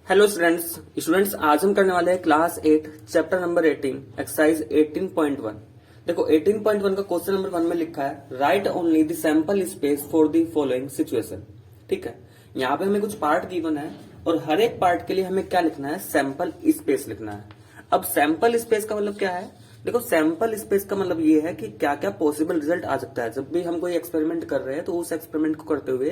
Hello students आज हम करने वाले हैं क्लास 8 चैप्टर नंबर 18 एक्सरसाइज 18.1। देखो 18.1 का क्वेश्चन नंबर 1 में लिखा है right only the sample space for the following situation. ठीक है, यहाँ पे हमें कुछ पार्ट गिवन है और हर एक पार्ट के लिए हमें क्या लिखना है, सैंपल स्पेस लिखना है। अब सैंपल स्पेस का मतलब क्या है? देखो सैंपल स्पेस का मतलब ये है कि क्या क्या पॉसिबल रिजल्ट आ सकता है। जब भी हम कोई एक्सपेरिमेंट कर रहे हैं तो उस एक्सपेरिमेंट को करते हुए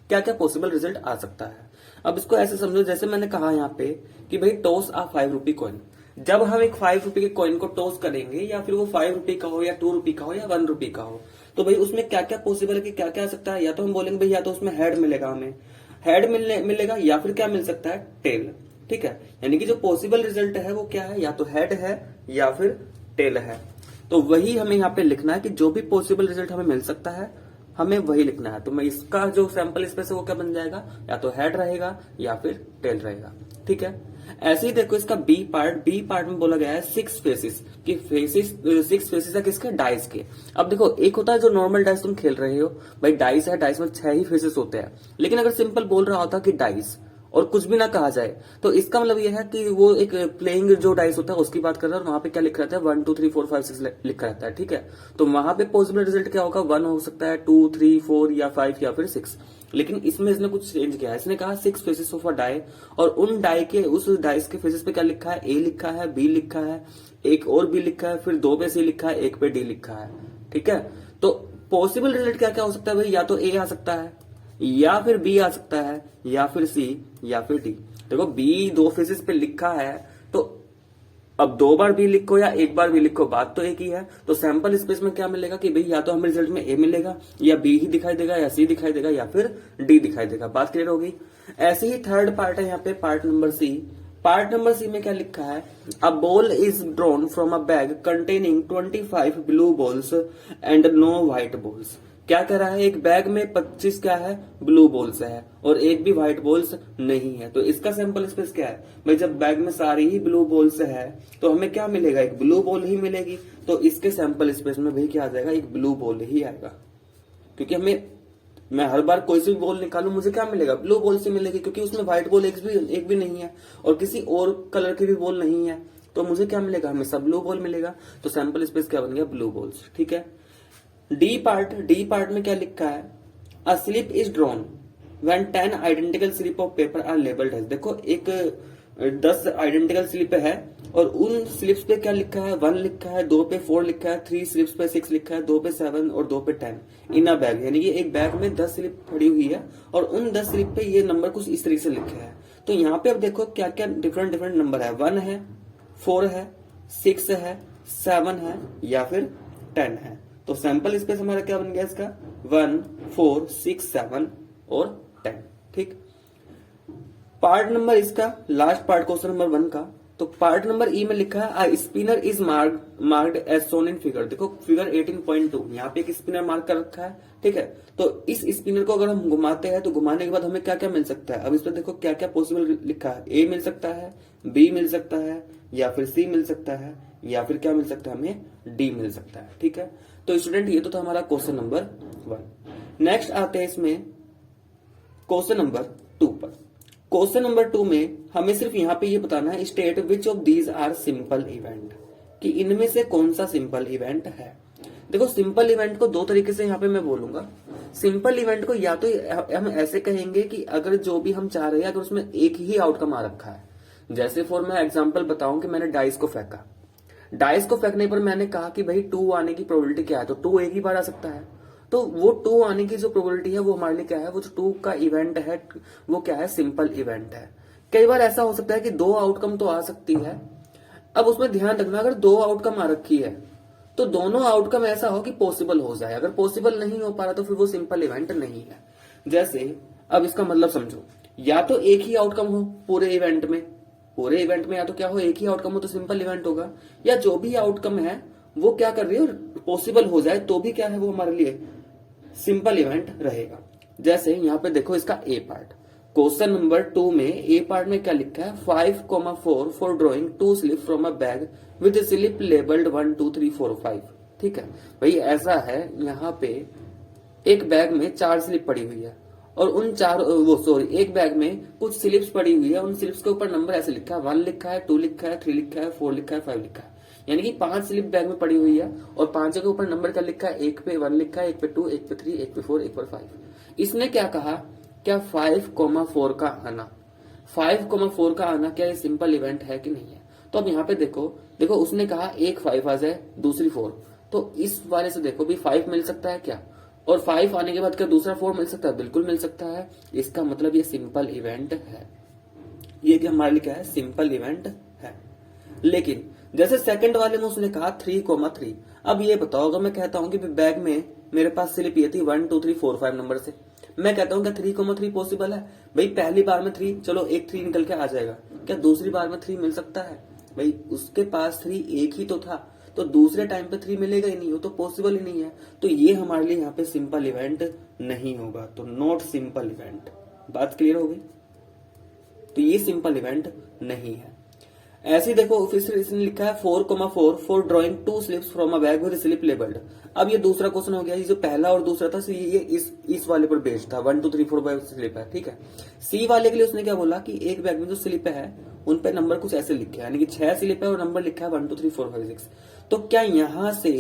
क्या क्या पॉसिबल रिजल्ट आ सकता है। अब इसको ऐसे समझो जैसे मैंने कहा यहाँ पे कि भाई टॉस आ 5 रुपी कॉइन। जब हम एक 5 रुपी के कॉइन को टॉस करेंगे या फिर वो 5 रुपी का हो या 2 रुपी का हो या 1 रुपी का हो, तो भाई उसमें क्या क्या पॉसिबल है कि क्या क्या आ सकता है। या तो हम बोलेंगे भाई या तो उसमें हेड मिलेगा, हमें हेड मिलेगा या फिर क्या मिल सकता है, टेल। ठीक है, यानी कि जो पॉसिबल रिजल्ट है वो क्या है, या तो हेड है या फिर टेल है। तो वही हमें यहाँ पे लिखना है कि जो भी पॉसिबल रिजल्ट हमें मिल सकता है हमें वही लिखना है। तो मैं इसका जो सैंपल स्पेस है वो क्या बन जाएगा, या तो हेड रहेगा या फिर टेल रहेगा। ठीक है, ऐसे ही देखो इसका बी पार्ट में बोला गया है 6 फेसेस कि फेसेस 6 फेसेस है किसके, डाइस के। अब देखो एक होता है जो नॉर्मल डाइस तुम खेल रहे हो, भाई डाइस है, डाइस में 6 ही फेसेस होते हैं। लेकिन अगर सिंपल बोल रहा होता कि डाइस और कुछ भी ना कहा जाए तो इसका मतलब यह है कि वो एक प्लेइंग जो डाइस होता है उसकी बात कर रहा है और वहां पे क्या लिख रहता है 1 2 3 4 5 6 लिखा रहता है। ठीक है, तो वहां पे पॉसिबल रिजल्ट क्या होगा, 1 हो सकता है, 2 3 4 या 5 या फिर 6। लेकिन इसमें इसने कुछ चेंज किया है, इसने कहा 6 फेसेस ऑफ अ डाई और उन डाई के उस डाइस के फेसेस पे क्या लिखा है, ए लिखा है, बी लिखा है, एक और बी लिखा है, फिर 2 पे सी लिखा है, 1 पे डी लिखा है। ठीक है, तो पॉसिबल रिजल्ट क्या क्या हो सकता है भाई, या तो ए आ सकता है या फिर बी आ सकता है या फिर सी या फिर डी। देखो बी 2 फेसेस पे लिखा है तो अब 2 बार बी लिखो या 1 बार बी लिखो बात तो एक ही है। तो सैंपल स्पेस में क्या मिलेगा कि भाई या तो हमें रिजल्ट में ए मिलेगा या बी ही दिखाई देगा या सी दिखाई देगा या फिर डी दिखाई देगा। बात क्लियर होगी। ऐसे ही थर्ड पार्ट है यहाँ पे part number C. Part number C में क्या लिखा है, a ball is drawn from a bag containing 25 blue balls and no white balls. क्या कह रहा है, एक बैग में 25 क्या है, ब्लू बॉल्स है और एक भी व्हाइट बॉल्स नहीं है। तो इसका सैंपल स्पेस क्या है भाई, जब बैग में सारी ही ब्लू बॉल्स है तो हमें क्या मिलेगा, एक ब्लू बॉल ही मिलेगी। तो इसके सैंपल स्पेस में भाई क्या आ जाएगा, एक ब्लू बॉल ही आएगा। क्योंकि हमें मैं हर बार कोई सी भी बॉल निकालू मुझे क्या मिलेगा, ब्लू बॉल से मिलेगी, क्योंकि उसमें व्हाइट बॉल एक भी नहीं है और किसी और कलर की भी बॉल नहीं है। तो मुझे क्या मिलेगा, हमेशा ब्लू बॉल मिलेगा। तो सैंपल स्पेस क्या बन गया, ब्लू बॉल्स। ठीक है, डी पार्ट में क्या लिखा है, a slip is drawn when 10 identical slip of paper are labelled है। देखो एक 10 आइडेंटिकल स्लिप है और उन स्लिप्स पे क्या लिखा है, 1 लिखा है, 2 पे 4 लिखा है, 3 स्लिप्स पे 6 लिखा है, 2 पे 7 और 2 पे 10 इन अ बैग। यानी कि एक बैग में 10 स्लिप पड़ी हुई है और उन 10 स्लिप पे ये नंबर कुछ इस तरीके से लिखे हैं। तो यहाँ पे अब देखो क्या क्या डिफरेंट नंबर है, 1 है, 4 है, 6 है, 7 है या फिर 10 है। तो सैंपल स्पेस हमारा क्या बन गया इसका, 1 4 6 7 और 10। ठीक, पार्ट नंबर इसका लास्ट पार्ट क्वेश्चन नंबर 1 का। तो पार्ट नंबर ई में लिखा है I spinner is marked as shown in figure. देखो फिगर 18.2 यहाँ पे एक स्पिनर मार्क कर रखा है। ठीक है, तो इस स्पिनर को अगर हम घुमाते हैं तो घुमाने के बाद हमें क्या क्या मिल सकता है। अब इस पर देखो क्या क्या पॉसिबल लिखा है, ए मिल सकता है, बी मिल सकता है या फिर सी मिल सकता है या फिर क्या मिल सकता है, हमें डी मिल सकता है। ठीक है, तो स्टूडेंट ये तो था हमारा क्वेश्चन नंबर 1। नेक्स्ट आते हैं इसमें क्वेश्चन नंबर 2 पर। क्वेश्चन नंबर 2 में हमें सिर्फ यहाँ पे ये बताना है state which of these are simple event, कि इनमें से कौन सा सिंपल इवेंट है। देखो सिंपल इवेंट को 2 तरीके से यहाँ पे मैं बोलूंगा। सिंपल इवेंट को या तो हम ऐसे कहेंगे कि अगर जो भी हम चाह रहे हैं अगर उसमें एक ही आउटकम आ रखा है। जैसे फॉर मैं एग्जाम्पल बताऊं कि मैंने डाइस को फेंका, डाइस को फेंकने पर मैंने कहा कि भाई 2 आने की प्रोबेबिलिटी क्या है, तो 2 एक ही बार आ सकता है। तो वो 2 आने की जो प्रोबेबिलिटी है वो हमारे लिए क्या है, वो जो 2 का इवेंट है वो क्या है, सिंपल इवेंट है। कई बार ऐसा हो सकता है कि 2 आउटकम तो आ सकती है। अब उसमें ध्यान रखना अगर 2 आउटकम आ रखी है तो दोनों आउटकम ऐसा हो कि पॉसिबल हो जाए। अगर पॉसिबल नहीं हो पा रहा तो फिर वो सिंपल इवेंट नहीं है। जैसे अब इसका मतलब समझो, या तो एक ही आउटकम हो पूरे इवेंट में या तो क्या हो, एक ही आउटकम हो तो सिंपल इवेंट होगा, या जो भी आउटकम है वो क्या कर रही है पॉसिबल हो जाए तो भी क्या है वो हमारे लिए सिंपल इवेंट रहेगा। जैसे यहाँ पे देखो इसका ए पार्ट, क्वेश्चन नंबर 2 में ए पार्ट में क्या लिखा है, 5,4 for drawing 2 slip from a bag with slip labelled 1 2 3 4 5। ठीक है भाई, ऐसा है यहाँ पे एक बैग में 4 स्लिप पड़ी हुई है और उन चार एक बैग में कुछ स्लिप्स पड़ी हुई है, उन स्लिप्स के ऊपर नंबर ऐसे लिखा है, 1 लिखा है, 2 लिखा है, 3 लिखा है, 4 लिखा है, 5 लिखा है। यानी कि 5 स्लिप बैग में पड़ी हुई है और 5 के ऊपर नंबर क्या लिखा है, एक पे 1 लिखा है, एक पे 2, एक पे 3, एक पे 4, एक पे 5। इसने क्या कहा, क्या 5,4 का आना, 5,4 का आना क्या ये सिंपल इवेंट है कि नहीं है। तो अब यहाँ पे देखो उसने कहा एक 5 आ जाए, दूसरी 4, तो इस वाले से देखो भी 5 मिल सकता है क्या, और 5 आने के बाद क्या दूसरा 4 मिल सकता है, बिल्कुल मिल सकता है। इसका मतलब ये सिंपल इवेंट है, ये कि हमारे लिए क्या है, सिंपल इवेंट है। लेकिन जैसे सेकंड वाले में उसने कहा 3,3। अब ये बताओ, अगर मैं कहता हूं कि बैग में मेरे पास स्लिप ये थी 1 2 3 4 5 नंबर से, मैं कहता हूं क्या 3,3 पॉसिबल है, भाई पहली बार में 3, चलो एक 3 निकल के आ जाएगा, क्या दूसरी बार में 3 मिल सकता है, भाई उसके पास 3 एक ही तो था, तो दूसरे टाइम पे 3 मिलेगा ही नहीं, वो तो पॉसिबल ही नहीं है। तो ये हमारे लिए यहाँ पे सिंपल इवेंट नहीं होगा, तो नॉट सिंपल इवेंट। बात क्लियर हो गई, तो ये सिंपल इवेंट नहीं है। ऐसे ही देखो फिर इसने लिखा है 4,4 for drawing 2 slips from a bag with slip labelled. अब ये दूसरा क्वेश्चन हो गया, ये जो पहला और दूसरा था ये इस वाले पर बेस्ड था, 1 2 3 4 5 स्लिप है, ठीक है। सी वाले के लिए उसने क्या बोला कि एक बैग में जो स्लिप है उन पे नंबर कुछ ऐसे लिखे, यानी कि 6 स्लिप है और नंबर लिखा है 1 2 3 4 5 6। तो क्या यहां से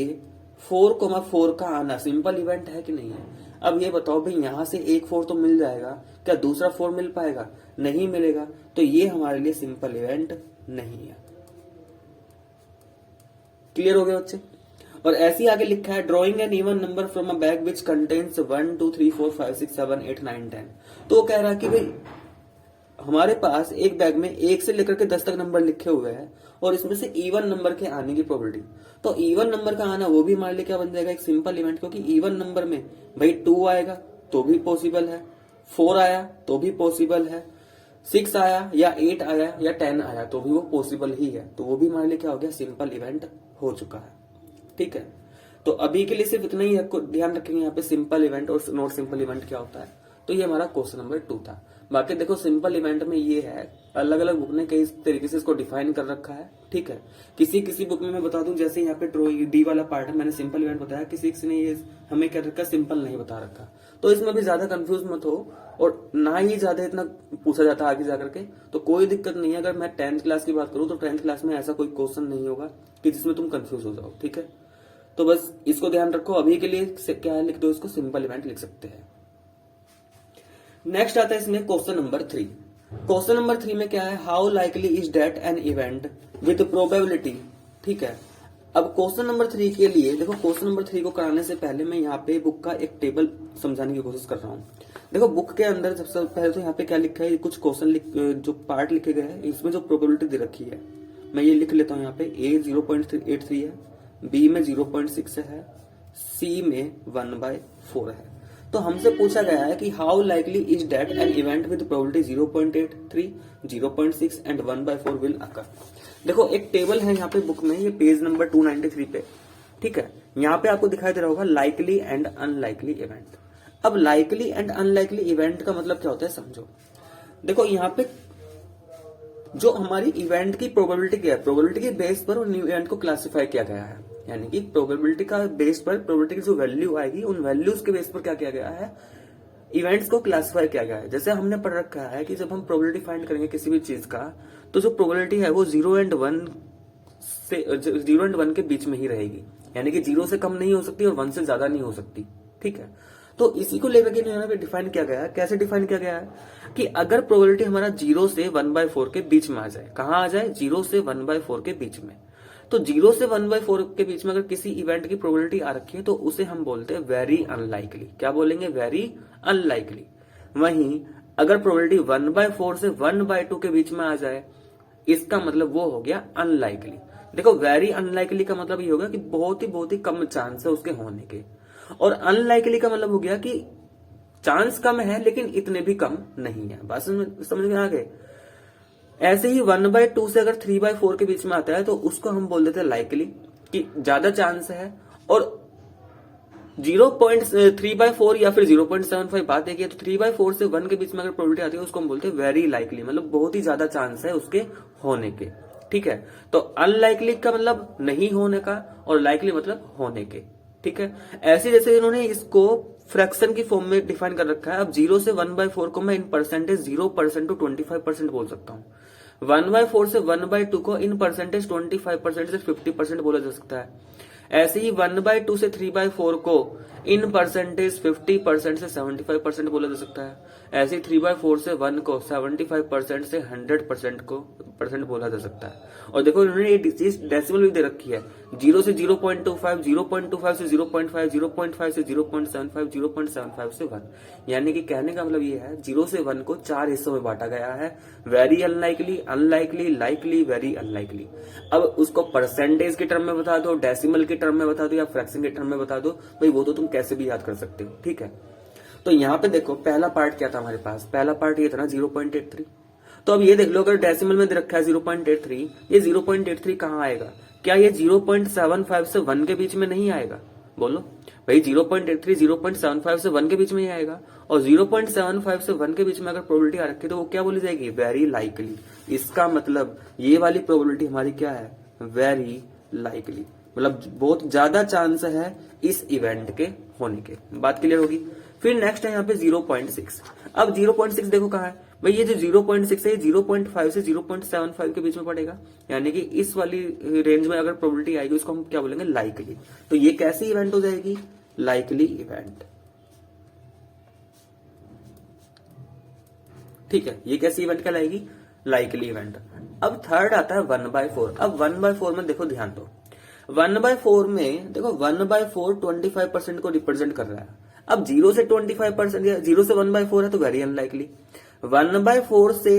4,4 का आना सिंपल इवेंट है कि नहीं है। अब ये बताओ भाई, यहां से एक 4 तो मिल जाएगा, क्या दूसरा 4 मिल पाएगा, नहीं मिलेगा, तो ये हमारे लिए सिंपल इवेंट नहीं है। क्लियर हो गया बच्चे। और ऐसे ही आगे लिखा है drawing N even number from a bag which contains 1 2 3 4 5 6 7 8 9 10। तो वो कह रहा है कि भाई हमारे पास एक बैग में 1 से लेकर के 10 तक नंबर लिखे हुए हैं और इसमें से इवन नंबर के आने की प्रोबेबिलिटी, तो इवन नंबर का आना वो भी हमारे लिए क्या बन जाएगा, एक सिंपल इवेंट, क्योंकि इवन नंबर में भाई 2 आएगा तो भी पॉसिबल है, 4 आया तो भी पॉसिबल है, 6 आया या 8 आया या 10 आया तो भी वो पॉसिबल ही है, तो वो भी हमारे लिए क्या हो गया, सिंपल इवेंट हो चुका है। ठीक है, तो अभी के लिए सिर्फ इतना ही ध्यान रखेंगे यहाँ पे सिंपल इवेंट और नॉट सिंपल इवेंट क्या होता है। तो ये हमारा क्वेश्चन नंबर 2 था। बाकी देखो सिंपल इवेंट में ये है, अलग अलग बुक ने कई तरीके से इसको डिफाइन कर रखा है, ठीक है। किसी बुक में मैं बता दूं, जैसे यहाँ पे ड्रॉइंग डी वाला पार्ट है, मैंने सिंपल इवेंट बताया, किसी ने ये हमें क्या रखा, सिंपल नहीं बता रखा। तो इसमें भी ज्यादा कंफ्यूज मत हो, और ना ही ज्यादा इतना पूछा जाता आगे जाकर के, तो कोई दिक्कत नहीं है। अगर मैं 10th क्लास की बात करूं तो 10th क्लास में ऐसा कोई क्वेश्चन नहीं होगा कि जिसमें तुम कंफ्यूज हो जाओ, ठीक है। तो बस इसको ध्यान रखो, अभी के लिए क्या है, लिख दो इसको, सिंपल इवेंट लिख सकते हैं। नेक्स्ट आता है इसमें क्वेश्चन नंबर 3। क्वेश्चन नंबर 3 में क्या है, how likely is that an event with probability, ठीक है। अब क्वेश्चन नंबर 3 के लिए देखो, क्वेश्चन नंबर 3 को कराने से पहले मैं यहाँ पे बुक का एक टेबल समझाने की कोशिश कर रहा हूँ। देखो बुक के अंदर सबसे पहले तो यहाँ पे क्या लिखा है, कुछ क्वेश्चन जो पार्ट लिखे गए हैं, इसमें जो प्रोबेबिलिटी दे रखी है मैं ये लिख लेता हूँ। यहाँ पे ए 0.83 है, बी में 0.6 है, सी में 1/4 है। तो हमसे पूछा गया है कि how likely is that an event with probability 0.83, 0.6 and 1/4 will occur. देखो एक टेबल है यहाँ पे बुक में, ये पेज नंबर 293 पे, ठीक है। यहाँ पे आपको दिखाई दे रहा होगा लाइकली एंड अनलाइकली इवेंट। अब लाइकली एंड अनलाइकली इवेंट का मतलब क्या होता है समझो। देखो यहाँ पे जो हमारी इवेंट की प्रोबेबिलिटी क्या है, प्रोबेबिलिटी के बेस पर उन इवेंट को क्लासिफाई किया गया है, यानी कि प्रोबेबिलिटी का बेस पर प्रोबेबिलिटी की जो वैल्यू आएगी उन वैल्यूज के बेस पर क्या किया गया है, इवेंट्स को क्लासिफाई किया गया है। जैसे हमने पढ़ रखा है कि जब हम प्रोबेबिलिटी फाइंड करेंगे किसी भी चीज का, तो जो प्रोबेबिलिटी है वो 0 एंड 1 के बीच में ही रहेगी, यानी कि 0 से कम नहीं हो सकती और 1 से ज्यादा नहीं हो सकती, ठीक है। तो इसी को लेकर के यहाँ पे डिफाइन किया गया है। कैसे डिफाइन किया गया है कि अगर प्रोबेबिलिटी हमारा 0 से 1/4 के बीच में आ जाए, कहाँ आ जाए, 0 से 1/4 के बीच में, तो 0 से 1/4 के बीच में अगर किसी इवेंट की प्रोबेबिलिटी आ रखी है तो उसे हम बोलते हैं वेरी अनलाइकली। क्या बोलेंगे, वेरी अनलाइकली। वहीं अगर प्रोबेबिलिटी 1/4 से 1/2 के बीच में आ जाए, इसका मतलब वो हो गया अनलाइकली। देखो वेरी अनलाइकली का मतलब ये होगा कि बहुत ही कम चांस है उसके होने के, और अनलाइकली का मतलब हो गया कि चांस कम है लेकिन इतने भी कम नहीं है। बात समझ में आ गए। ऐसे ही 1/2 से अगर 3/4 के बीच में आता है तो उसको हम बोल देते हैं लाइकली, कि ज्यादा चांस है, और 0.3/4 या फिर 0.75 बात है, तो 3/4 से 1 के बीच में अगर प्रोबेबिलिटी आती है उसको हम बोलते हैं वेरी लाइकली, मतलब बहुत ही ज्यादा चांस है उसके होने के, ठीक है। तो अनलाइकली का मतलब नहीं होने का और लाइकली मतलब होने के, ठीक है। ऐसे जैसे इन्होंने इसको फ्रैक्शन की फॉर्म में डिफाइन कर रखा है। अब 0 से 1/4 को मैं इन परसेंटेज 0% टू 25% बोल सकता हूँ। 1/4 से 1/2 को इन परसेंटेज 25% से 50% बोला जा सकता है। ऐसे ही 1/2 से 3/4 को इन परसेंटेज 50% से 75% बोला जा सकता है। ऐसे ही 3/4 से 1 को 75% से 100% को परसेंट बोला जा सकता है। और देखो इन्होंने ये चीज डेसिमल भी दे रखी है। 0 से 0.25, 0.25 से 0.5, 0.5 से 0.75, 0.75 से 1। यानी कि कहने का मतलब ये है 0 से 1 को 4 हिस्सों में बांटा गया है। Very unlikely, unlikely, likely, very unlikely. अब उसको परसेंटेज के टर्म में बता दो, डेसिमल के टर्म में बता दो या फ्रैक्शन के टर्म में बता दो, भाई वो तो तुम कैसे भी याद कर सकते हो। ठीक है, तो यहाँ पे देखो पहला पार्ट क्या था हमारे पास, पहला पार्ट ये था ना 0.83। तो अब ये देख लो अगर डेसिमल में दे रखा है 0.83, ये 0.83 कहाँ आएगा? क्या ये 0.75 से 1 के बीच में नहीं आएगा? बोलो भाई 0.83 0.75 से 1 के बीच में ही आएगा। और 0.75 से 1 के बीच में अगर प्रोबेबिलिटी आ रखी है तो वो क्या बोली जाएगी? Very likely. इसका मतलब ये वाली प्रोबेबिलिटी हमारी क्या है? वेरी लाइकली, मतलब बहुत ज्यादा चांस है इस इवेंट के होने के। बात क्लियर होगी? फिर नेक्स्ट है यहाँ पे 0.6। अब 0.6 देखो कहाँ है भाई, ये जो 0.6 है ये 0.5 से 0.75 के बीच में पड़ेगा। यानी कि इस वाली रेंज में अगर प्रोबेबिलिटी आएगी उसको हम क्या बोलेंगे? लाइकली। तो ये कैसी इवेंट हो जाएगी? Likely event. ठीक है, ये कैसी इवेंट कहलाएगी? Likely event. अब थर्ड आता है 1/4। अब 1/4 में देखो ध्यान दो, 1/4 में देखो 1/4 25% को रिप्रेजेंट कर रहा है। अब 0 से 25% या 0 से 1/4 है तो वेरी अनलाइकली, 1/4 से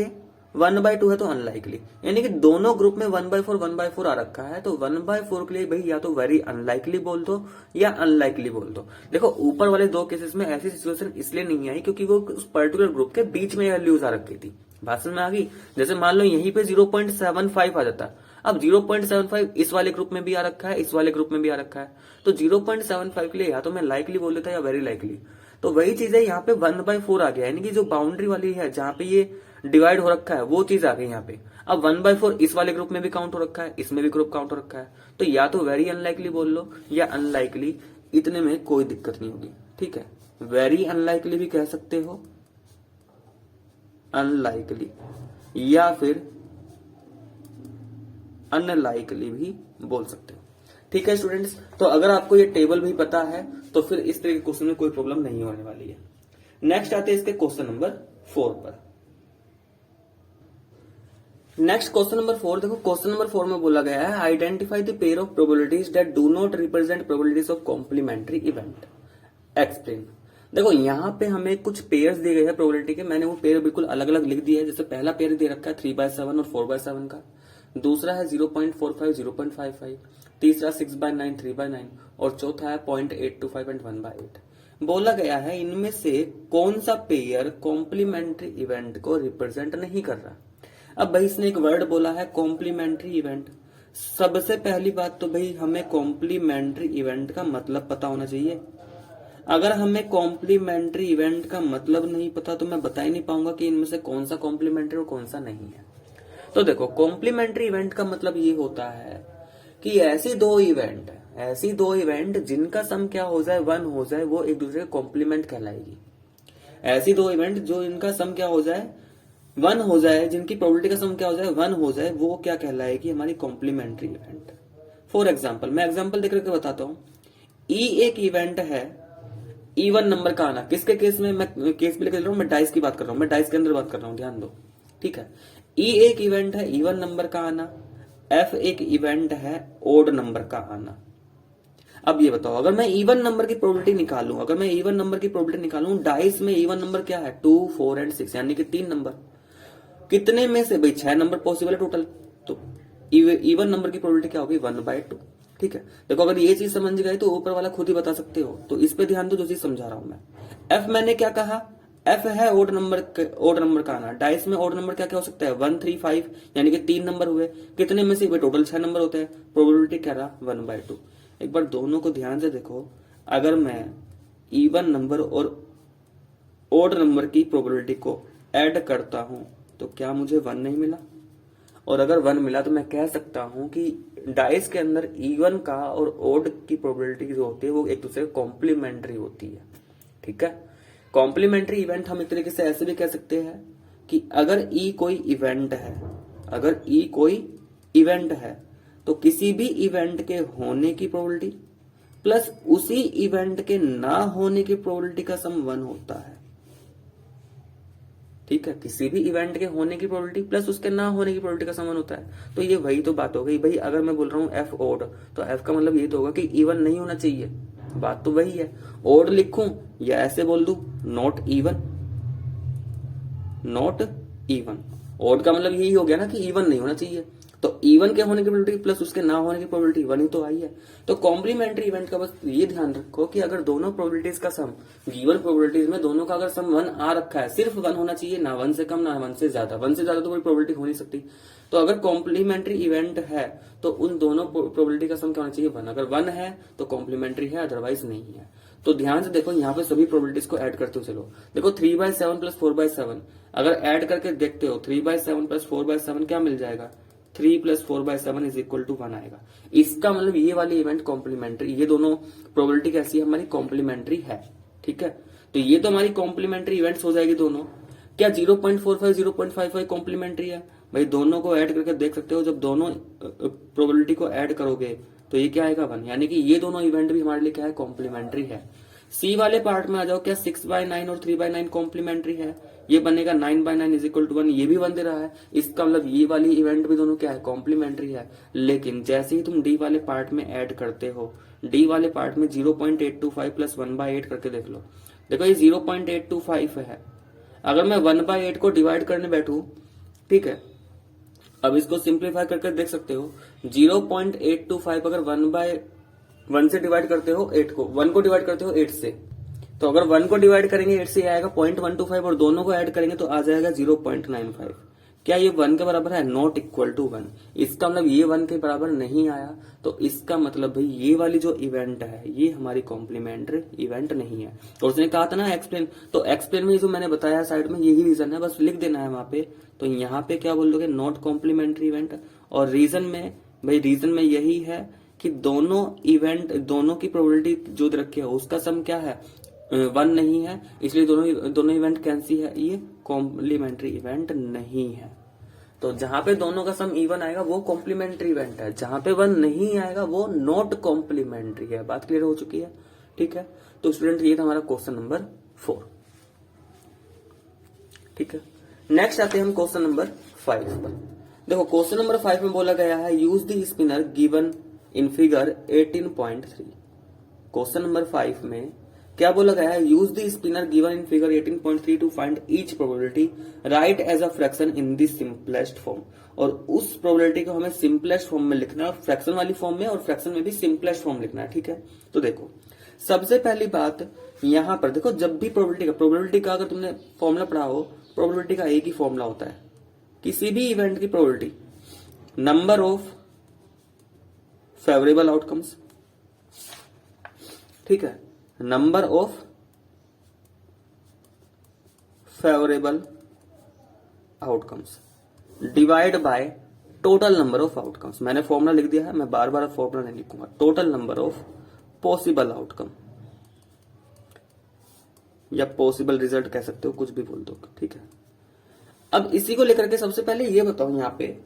1/2 है तो अनलाइकली। यानी कि दोनों ग्रुप में 1/4 1/4 आ रखा है, तो 1/4 के लिए भाई या तो वेरी अनलाइकली बोल दो या अनलाइकली बोल दो। देखो ऊपर वाले दो केसेस में ऐसी सिचुएशन इसलिए नहीं आई क्योंकि वो उस पर्टिकुलर ग्रुप के बीच में वैल्यूज आ रखी थी। भाषण में आ गई। जैसे मान लो यहीं पे 0.75 आ जाता, अब 0.75 इस वाले ग्रुप में भी आ रखा है, इस वाले ग्रुप में भी आ रखा है, तो 0.75 के लिए या तो मैं लाइकली बोल देता या वेरी लाइकली। तो वही चीज है यहाँ पे 1/4 आ गया, यानी कि जो बाउंड्री वाली है जहां पे ये डिवाइड हो रखा है वो चीज आ गई यहाँ पे। अब 1/4 इस वाले ग्रुप में भी काउंट हो रखा है, इसमें भी ग्रुप काउंट हो रखा है, तो या तो वेरी अनलाइकली बोल लो या अनलाइकली, इतने में कोई दिक्कत नहीं होगी। ठीक है, वेरी अनलाइकली भी कह सकते हो, अनलाइकली, या फिर अनलाइकली भी बोल सकते हो। ठीक है स्टूडेंट्स, तो अगर आपको ये टेबल भी पता है तो फिर इस तरह के क्वेश्चन में कोई प्रॉब्लम नहीं होने वाली है। नेक्स्ट आते हैं इसके क्वेश्चन नंबर 4 पर। नेक्स्ट क्वेश्चन नंबर 4 देखो, क्वेश्चन नंबर 4 में बोला गया है identify the pair of probabilities that do not represent probabilities of complementary event, explain. देखो यहाँ पे हमें कुछ पेयर्स दिए गए हैं प्रोबेबिलिटी के, मैंने वो पेयर बिल्कुल अलग अलग लिख दिए है। जैसे पहला पेयर दे रखा है 3/7 और 4/7 का, दूसरा है 0.45 0.55, तीसरा 6/9 3/9 और चौथा है 0.825 एंड 1/8। बोला गया है इनमें से कौन सा पेयर कॉम्प्लीमेंट्री इवेंट को रिप्रेजेंट नहीं कर रहा। अब भाई इसने एक वर्ड बोला है कॉम्प्लीमेंट्री इवेंट। सबसे पहली बात तो भाई हमें कॉम्प्लीमेंट्री इवेंट का मतलब पता होना चाहिए। अगर हमें कॉम्प्लीमेंट्री इवेंट का मतलब नहीं पता तो मैं बता ही नहीं पाऊंगा कि इनमें से कौन सा कॉम्प्लीमेंट्री और कौन सा नहीं है। तो देखो कॉम्प्लीमेंट्री इवेंट का मतलब ये होता है कि ऐसी दो इवेंट जिनका सम क्या हो जाए 1 हो जाए वो एक दूसरे का कॉम्प्लीमेंट कहलाएगी। ऐसी दो इवेंट जो इनका सम क्या हो जाए 1 हो जाए, जिनकी प्रोबेबिलिटी का सम क्या हो जाए 1 हो जाए, वो क्या कहलाएगी? हमारी कॉम्प्लीमेंट्री इवेंट। फॉर एग्जाम्पल, मैं एग्जाम्पल देख करके बताता हूँ। ई एक इवेंट है इवन नंबर का आना। किसके केस में? मैं केस भी लेकर चल रहा हूँ, मैं डाइस की बात कर रहा हूँ, मैं डाइस के अंदर बात कर रहा हूँ, ध्यान दो। ठीक है, ई एक इवेंट है इवन नंबर का आना, एफ एक इवेंट है ओड नंबर का आना। अब ये बताओ अगर मैं इवन नंबर की प्रोबेबिलिटी निकालूं, डाइस में इवन नंबर क्या है? 2 4 एंड 6, यानी कि 3 नंबर। कितने में से भाई 6 नंबर पॉसिबल है टोटल, तो इवन नंबर की प्रोबेबिलिटी क्या होगी? 1/2। ठीक है, देखो अगर ये चीज समझ गए तो ऊपर वाला खुद ही बता सकते हो, तो इस पे ध्यान दो जो चीज समझा रहा हूं मैं। एफ मैंने क्या कहा? एफ है ओड नंबर का आना। डाइस में ओड नंबर क्या क्या हो सकता है? 1 3 5, यानी कि 3 नंबर हुए। कितने में से? टोटल 6 नंबर होते हैं। प्रोबेबिलिटी क्या रहा? 1/2। एक बार दोनों को ध्यान से देखो, अगर मैं इवन नंबर और ओड नंबर की प्रोबेबिलिटी को ऐड करता हूं तो क्या मुझे 1 नहीं मिला? और अगर 1 मिला तो मैं कह सकता हूं कि डाइस के अंदर इवन का और ओड की प्रोबेबिलिटी जो होती है वो एक दूसरे कॉम्प्लीमेंट्री होती है। ठीक है। कॉम्प्लीमेंट्री इवेंट हम एक तरीके से ऐसे भी कह सकते हैं कि अगर ई कोई इवेंट है, अगर ई कोई इवेंट है तो किसी भी इवेंट के होने की प्रोबेबिलिटी प्लस उसी इवेंट के ना होने की प्रोबेबिलिटी का सम 1 होता है। ठीक है, किसी भी इवेंट के होने की प्रोबेबिलिटी प्लस उसके ना होने की प्रोबेबिलिटी का सम 1 होता है। तो ये वही तो बात हो गई भाई। अगर मैं बोल रहा हूं एफ ओड, तो एफ का मतलब ये तो होगा कि इवन नहीं होना चाहिए, बात तो वही है। ओड लिखूं या ऐसे बोल दूं not even, not even. Odd का मतलब यही हो गया ना कि इवन नहीं होना चाहिए। तो इवन के होने की प्रोबेबिलिटी प्लस उसके ना होने की प्रोबेबिलिटी 1 ही तो आई है। तो कॉम्प्लीमेंट्री इवेंट का बस ये ध्यान रखो कि अगर दोनों प्रोबेबिलिटीज का सम, गिवन प्रोबेबिलिटीज में दोनों का अगर सम 1 आ रखा है, सिर्फ 1 होना चाहिए, ना 1 से कम ना 1 से ज्यादा। 1 से ज्यादा तो कोई प्रोबेबिलिटी हो नहीं सकती। तो अगर कॉम्प्लीमेंट्री इवेंट है तो उन दोनों प्रोबेबिलिटी का सम क्या होना चाहिए 1। अगर 1 है तो कॉम्प्लीमेंट्री है, अदरवाइज नहीं है। तो ध्यान से देखो यहाँ पे सभी प्रोबेबिलिटीज को ऐड करते हो। चलो देखो 3/7 प्लस 4/7 अगर ऐड करके देखते हो 3/7 प्लस 4/7 क्या मिल जाएगा, 3 प्लस 4/7 इज इक्वल टू 1 आएगा। इसका मतलब ये वाली इवेंट कॉम्प्लीमेंट्री, ये दोनों प्रोबेबिलिटी कैसी है हमारी, कॉम्प्लीमेंट्री है। ठीक है, तो ये तो हमारी कॉम्प्लीमेंट्री इवेंट्स हो जाएगी दोनों। क्या 0.45 0.55 कॉम्प्लीमेंट्री है भाई, दोनों को ऐड करके देख सकते हो। जब दोनों प्रोबेबिलिटी को ऐड करोगे तो ये क्या आएगा 1, यानी कि ये दोनों इवेंट भी हमारे लिए क्या है, कॉम्प्लीमेंट्री है। सी वाले पार्ट में आ जाओ, क्या 6/9 और 3/9 कॉम्प्लीमेंट्री है, ये बनेगा 9/9 इज इक्वल टू 1, ये भी 1 दे रहा है। इसका मतलब ये वाली इवेंट भी दोनों क्या है, कॉम्प्लीमेंट्री है। लेकिन जैसे ही तुम डी वाले पार्ट में ऐड करते हो, डी वाले पार्ट में 0.825 प्लस 1/8 करके देख लो। देखो ये 0.825 है, अगर मैं 1/8 को डिवाइड करने बैठू, ठीक है, अब इसको सिंप्लीफाई करके देख सकते हो। 0.825 अगर 1/1 से डिवाइड करते हो 8 को, 1 को डिवाइड करते हो 8 से, तो अगर 1 को डिवाइड करेंगे 8 से आएगा 0.125 और दोनों को ऐड करेंगे तो आ जाएगा 0.95। क्या ये 1 के बराबर है, नॉट इक्वल टू 1। इसका मतलब ये 1 के बराबर नहीं आया, तो इसका मतलब भाई ये वाली जो इवेंट है ये हमारी कॉम्प्लीमेंट्री इवेंट नहीं है। तो उसने कहा था ना एक्सप्लेन, तो एक्सप्लेन में जो मैंने बताया साइड में यही रीजन है, बस लिख देना है वहां पे। तो यहाँ पे क्या बोल दोगे, नॉट कॉम्प्लीमेंट्री इवेंट। और रीजन में भाई, रीजन में यही है कि दोनों इवेंट, दोनों की प्रोबेबिलिटी जो रखी है उसका सम क्या है, 1 नहीं है, इसलिए दोनों इवेंट कैंसी है, ये कॉम्प्लीमेंट्री इवेंट नहीं है। तो जहां पे दोनों का सम इवन आएगा वो कॉम्प्लीमेंट्री इवेंट है, जहां पे 1 नहीं आएगा वो नॉट कॉम्प्लीमेंट्री है। बात क्लियर हो चुकी है, ठीक है। तो स्टूडेंट ये था हमारा क्वेश्चन नंबर 4, ठीक है। नेक्स्ट आते हैं हम क्वेश्चन नंबर 5 पर। देखो क्वेश्चन नंबर 5 में बोला गया है use the spinner given in figure 18.3। Question number 5 में क्या बोला गया है, use the spinner given in figure 18.3 to find each probability, write as a fraction in the simplest form. और उस प्रोबेबिलिटी को हमें सिंपलेस्ट फॉर्म में लिखना है, और फ्रैक्शन वाली फॉर्म में और फ्रैक्शन में भी सिंपलेस्ट फॉर्म लिखना है, ठीक है। तो देखो सबसे पहली बात यहां पर देखो, जब भी प्रोबेबिलिटी का अगर तुमने फॉर्मूला पढ़ा हो, प्रोबेबिलिटी का एक ही फॉर्मूला होता है, किसी भी इवेंट की probability, number of favourable outcomes, ठीक है, number of favourable outcomes divide by total number of outcomes. मैंने फॉर्मूला लिख दिया है, मैं बार बार फॉर्मूला नहीं लिखूंगा। Total number of possible outcome या पॉसिबल रिजल्ट कह सकते हो, कुछ भी बोल दो, ठीक है। अब इसी को लेकर के सबसे पहले ये बताओ, यहां पे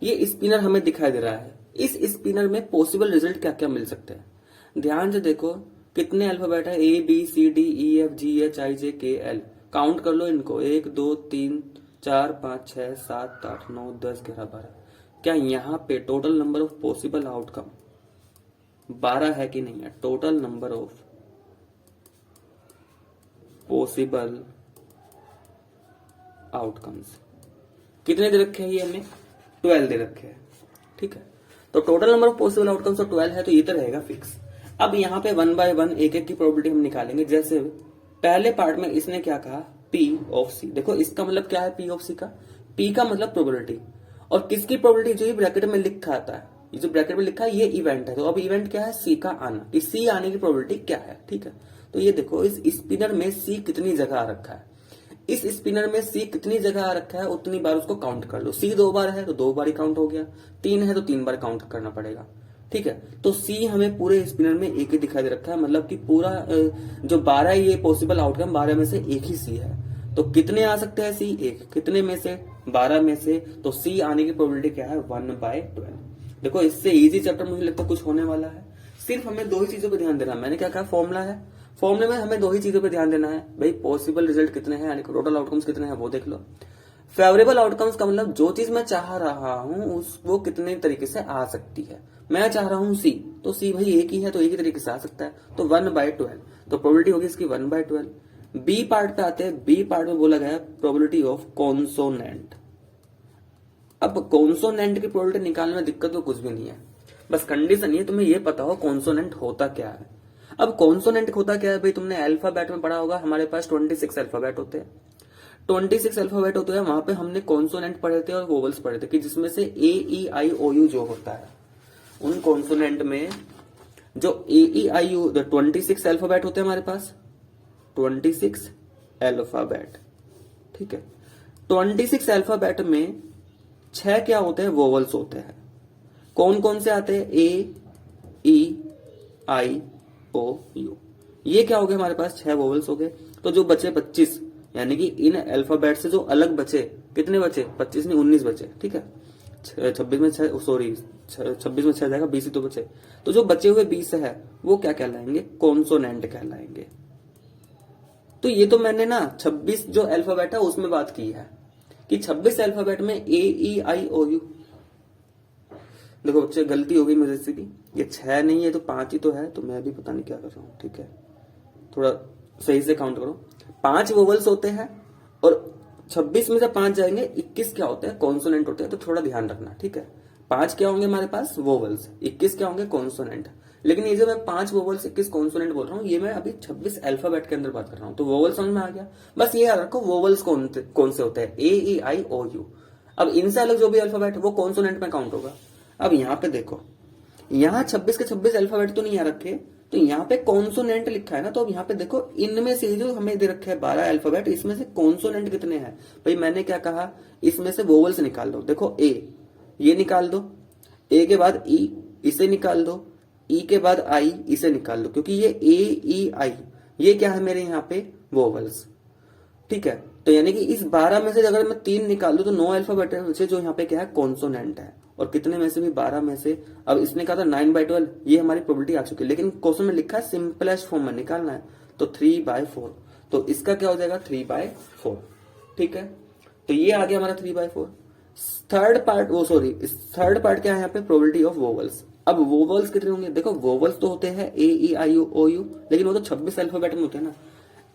ये स्पिनर हमें दिखाई दे रहा है, इस स्पिनर में पॉसिबल रिजल्ट क्या क्या मिल सकते हैं। ध्यान से देखो कितने अल्फाबेट है, A B C D E F G H I J K L, count कर लो इनको, 1 2 3 4 5 6 7 8 9 10 11 12। क्या यहाँ पे total number of possible outcome 12 है कि नहीं है? Total number of possible outcomes कितने दे रखे हैं, ये हमें 12 दे रखे हैं, ठीक है। तो total number of possible outcomes तो 12 है, तो ये तो रहेगा फिक्स। अब यहाँ पे 1 बाय 1 एक एक की प्रोबेबिलिटी हम निकालेंगे। जैसे पहले पार्ट में इसने क्या कहा, P ऑफ C। देखो इसका मतलब क्या है, P ऑफ C का, P का मतलब प्रोबेबिलिटी, और किसकी प्रोबेबिलिटी, जो ये ब्रैकेट में लिखा आता है, ये जो ब्रैकेट में लिखा है ये इवेंट है। तो अब इवेंट क्या है, C का आना, इस C आने की प्रोबेबिलिटी क्या है, ठीक है। तो ये देखो इस स्पिनर में C कितनी जगह आ रखा है, इस स्पिनर में C कितनी जगह आ रखा है उतनी बार उसको काउंट कर लो। C 2 बार है तो 2 बार ही काउंट हो गया, 3 है तो 3 बार काउंट करना पड़ेगा, ठीक है। तो सी हमें पूरे स्पिनर में एक ही दिखाई दे रखा है, मतलब कि पूरा जो 12 ये पॉसिबल आउटकम 12 में से एक ही सी है। तो कितने आ सकते हैं सी? एक। कितने में से? 12 में से। तो सी आने की प्रोबेबिलिटी क्या है? 1/12। देखो इससे इजी चैप्टर मुझे लगता है कुछ होने वाला है। सिर्फ हमें दो ही चीजों पर ध्यान देना है। मैंने क्या कहा? फॉर्मूला है। फॉर्मूले में हमें दो ही चीजों पर ध्यान देना है भाई, पॉसिबल रिजल्ट कितने हैं यानी टोटल आउटकम्स कितने हैं वो देख लो। फेवरेबल आउटकम्स का मतलब जो चीज मैं चाह रहा हूं वो कितने तरीके से आ सकती है। मैं चाह रहा हूं सी, तो सी भाई एक ही है तो एक ही तरीके से आ सकता है, तो 1/12। तो प्रोबेबिलिटी होगी इसकी 1/12। बी पार्ट पे आते हैं। बी पार्ट में बोला गया प्रोबेबिलिटी ऑफ कॉन्सोनेंट। अब कॉन्सोनेंट की प्रोबेबिलिटी निकालने में दिक्कत तो कुछ भी नहीं है, बस कंडीशन ये तुम्हें ये पता हो कॉन्सोनेंट होता क्या है। अब कॉन्सोनेंट होता क्या है भाई? तुमने अल्फाबेट में पढ़ा होगा, हमारे पास 26 अल्फाबेट होते हैं। 26 अल्फाबेट होते हैं, वहां पे हमने कॉन्सोनेंट पढ़े थे और वोवल्स पढ़े थे कि जिसमें से AEIOU जो होता है, उन कॉन्सोनेंट में जो AEIU 26 अल्फाबेट होते हैं हमारे पास, 26 अल्फाबेट। ठीक है। 26 अल्फाबेट में 6 क्या होते हैं? वोवल्स होते हैं। कौन कौन से आते हैं? AEIOU। ये क्या हो गए हमारे पास? 6 वोवल्स हो गए। तो जो बचे 25, यानी कि इन अल्फाबेट से जो अलग बचे, कितने बचे? 25 नहीं 19 बचे। ठीक है। 26 में 6, सॉरी 26 में 6 जाएगा, 20 ही तो बचे। तो जो बचे हुए 20 है वो क्या कहलाएंगे? कॉन्सोनेंट कहलाएंगे। तो ये तो मैंने ना 26 जो अल्फाबेट है उसमें बात की है कि 26 अल्फाबेट में AEIOU। देखो बच्चे गलती हो गई मेरे से भी, ये 6 नहीं है तो 5 ही तो है, तो मैं भी पता नहीं क्या कर रहा हूं। ठीक है, थोड़ा सही से काउंट करो। 5 वोवल्स होते हैं और 26 में से 5 जाएंगे, 21 क्या होते हैं? कॉन्सोनेंट होते हैं। तो थोड़ा ध्यान रखना। ठीक है, 5 क्या होंगे हमारे पास? वोवल्स। 21 क्या होंगे? कॉन्सोनेंट। लेकिन ये जो मैं 5 वोवल्स 21 कॉन्सोनेंट बोल रहा हूँ, ये मैं अभी 26 अल्फाबेट के अंदर बात कर रहा हूँ। तो वोवल्स समझ में आ गया। बस ये याद रखो वोवल्स कौन से होते हैं? AEIOU। अब इनसे अलग जो भी अल्फाबेट वो कॉन्सोनेंट में काउंट होगा। अब यहाँ पे देखो, यहाँ 26 के 26 अल्फाबेट तो नहीं आ रखे, तो यहाँ पे कॉन्सोनेंट लिखा है ना, तो अब यहाँ पे देखो इनमें से जो हमें दे रखे हैं 12 अल्फाबेट, इसमें से कॉन्सोनेंट कितने हैं भाई? मैंने क्या कहा? इसमें से वोवल्स निकाल दो। देखो ए, ये निकाल दो। ए के बाद ई, इसे निकाल दो। ई के बाद आई, इसे निकाल दो, क्योंकि ये AEI ये क्या है मेरे यहाँ पे? वोवल्स। ठीक है। तो यानी कि इस 12 में से अगर मैं 3 निकाल दूं तो 9 अल्फाबेट है जो यहाँ पे क्या है? कॉन्सोनेंट है। और कितने में से भी? 12 में से। अब इसने कहा था 9/12, ये हमारी प्रोबेबिलिटी आ चुकी है, लेकिन क्वेश्चन में लिखा है सिंपलेस्ट फॉर्म में निकालना है, तो 3/4। तो इसका क्या हो जाएगा? 3/4। ठीक है, तो ये आ गया हमारा 3/4। थर्ड पार्ट थर्ड पार्ट क्या है यहाँ पे? Probability of vowels. अब वोवल्स कितने होंगे? देखो वोवल्स तो होते हैं AEIOU, लेकिन वो तो 26 अल्फाबेट में होते हैं ना।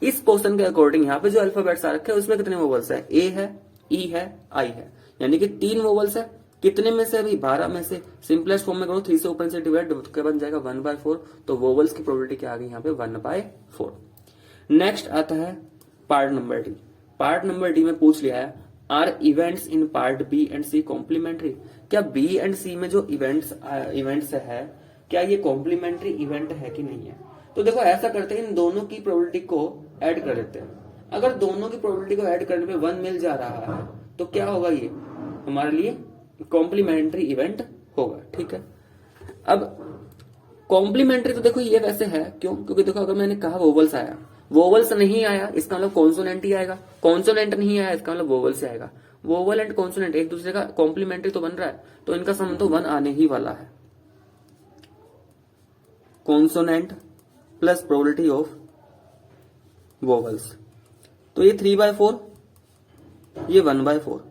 इस क्वेश्चन के अकॉर्डिंग यहाँ पे जो अल्फाबेट्स आ रखे हैं उसमें कितने वोवल्स है? A है, E है, I है, यानी कि 3 वोवल्स है। कितने में से? अभी 12 में से। सिंपलेस्ट फॉर्म में करो, 3 से ऊपर से डिवाइड क्या बन जाएगा? 1/4। तो वोवल्स की प्रोबेबिलिटी क्या आ गई यहाँ पे? 1/4। नेक्स्ट आता है part number D. Part number D में पूछ लिया है, are events in part B and C complementary? क्या बी एंड सी में जो इवेंट्स है, क्या ये कॉम्प्लीमेंट्री इवेंट है कि नहीं है? तो देखो ऐसा करते हैं, इन दोनों की प्रोबेबिलिटी को ऐड कर देते हैं। अगर दोनों की प्रोबेबिलिटी को ऐड करने पे 1 मिल जा रहा है तो क्या होगा? ये हमारे लिए कॉम्प्लीमेंट्री इवेंट होगा। ठीक है। अब कॉम्प्लीमेंट्री तो देखो ये वैसे है, क्यों? क्योंकि देखो अगर मैंने कहा वोवल्स आया, वोवल्स नहीं आया इसका मतलब कॉन्सोनेंट ही आएगा, कॉन्सोनेंट नहीं आया इसका मतलब वोवल से आएगा। वोवल एंड कॉन्सोनेंट एक दूसरे का कॉम्प्लीमेंट्री तो बन रहा है, तो इनका सम तो 1 आने ही वाला है। Consonant plus probability of vowels, तो ये 3/4, ये 1/4,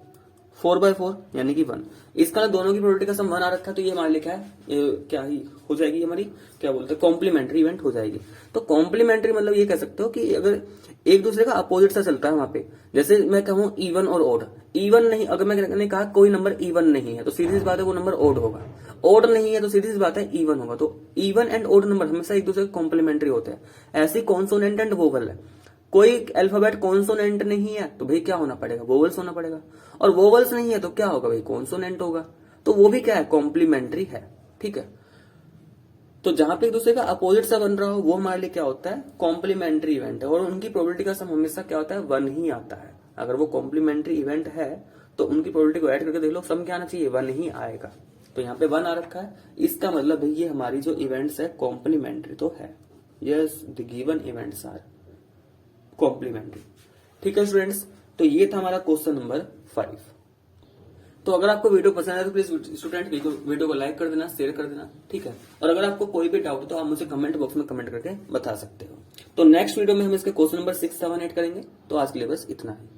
4/4 यानी कि 1। इसका ना दोनों की प्रोबेबिलिटी का सम 1 आ रखा है, तो ये हमारे लिए क्या है? ये क्या ही हो जाएगी हमारी, क्या बोलते हैं, कॉम्प्लीमेंट्री इवेंट हो जाएगी। तो कॉम्प्लीमेंट्री मतलब ये कह सकते हो कि अगर एक दूसरे का अपोजिट सा चलता है वहां पे, जैसे मैं कहूं इवन और ओड। इवन नहीं, अगर मैंने कहा कोई नंबर इवन नहीं है तो सीधी सी बात है वो नंबर ओड होगा। ओड नहीं है तो सीधी सी बात है इवन होगा। तो इवन एंड ओड नंबर हमेशा एक दूसरे के कॉम्प्लीमेंट्री होते हैं। ऐसी कॉन्सोनेंट एंड वोवल है, कोई अल्फाबेट कॉन्सोनेंट नहीं है तो भाई क्या होना पड़ेगा? वोवल्स होना पड़ेगा। और वोवल्स नहीं है तो क्या होगा भाई? कॉन्सोनेंट होगा। तो वो भी क्या है? कॉम्प्लीमेंट्री है। ठीक है, तो जहां पे एक दूसरे का अपोजिट सा बन रहा हो वो हमारे लिए क्या होता है? कॉम्प्लीमेंट्री इवेंट है। और उनकी प्रोबेबिलिटी का सम हमेशा क्या होता है? 1 ही आता है। अगर वो कॉम्प्लीमेंट्री इवेंट है तो उनकी प्रोबेबिलिटी को ऐड करके देख लो, सम क्या आना चाहिए? 1 ही आएगा। तो यहाँ पे 1 आ रखा है, इसका मतलब है ये हमारी जो इवेंट्स है कॉम्प्लीमेंट्री तो है। Yes, the given events are complementary. ठीक है स्टूडेंट्स, तो ये था हमारा क्वेश्चन नंबर 5। तो अगर आपको वीडियो पसंद है तो प्लीज स्टूडेंट वीडियो को लाइक कर देना, शेयर कर देना। ठीक है, और अगर आपको कोई भी डाउट हो तो आप मुझे कमेंट बॉक्स में कमेंट करके बता सकते हो। तो नेक्स्ट वीडियो में हम इसके क्वेश्चन नंबर 6, 7, 8 करेंगे। तो आज के लिए बस इतना ही।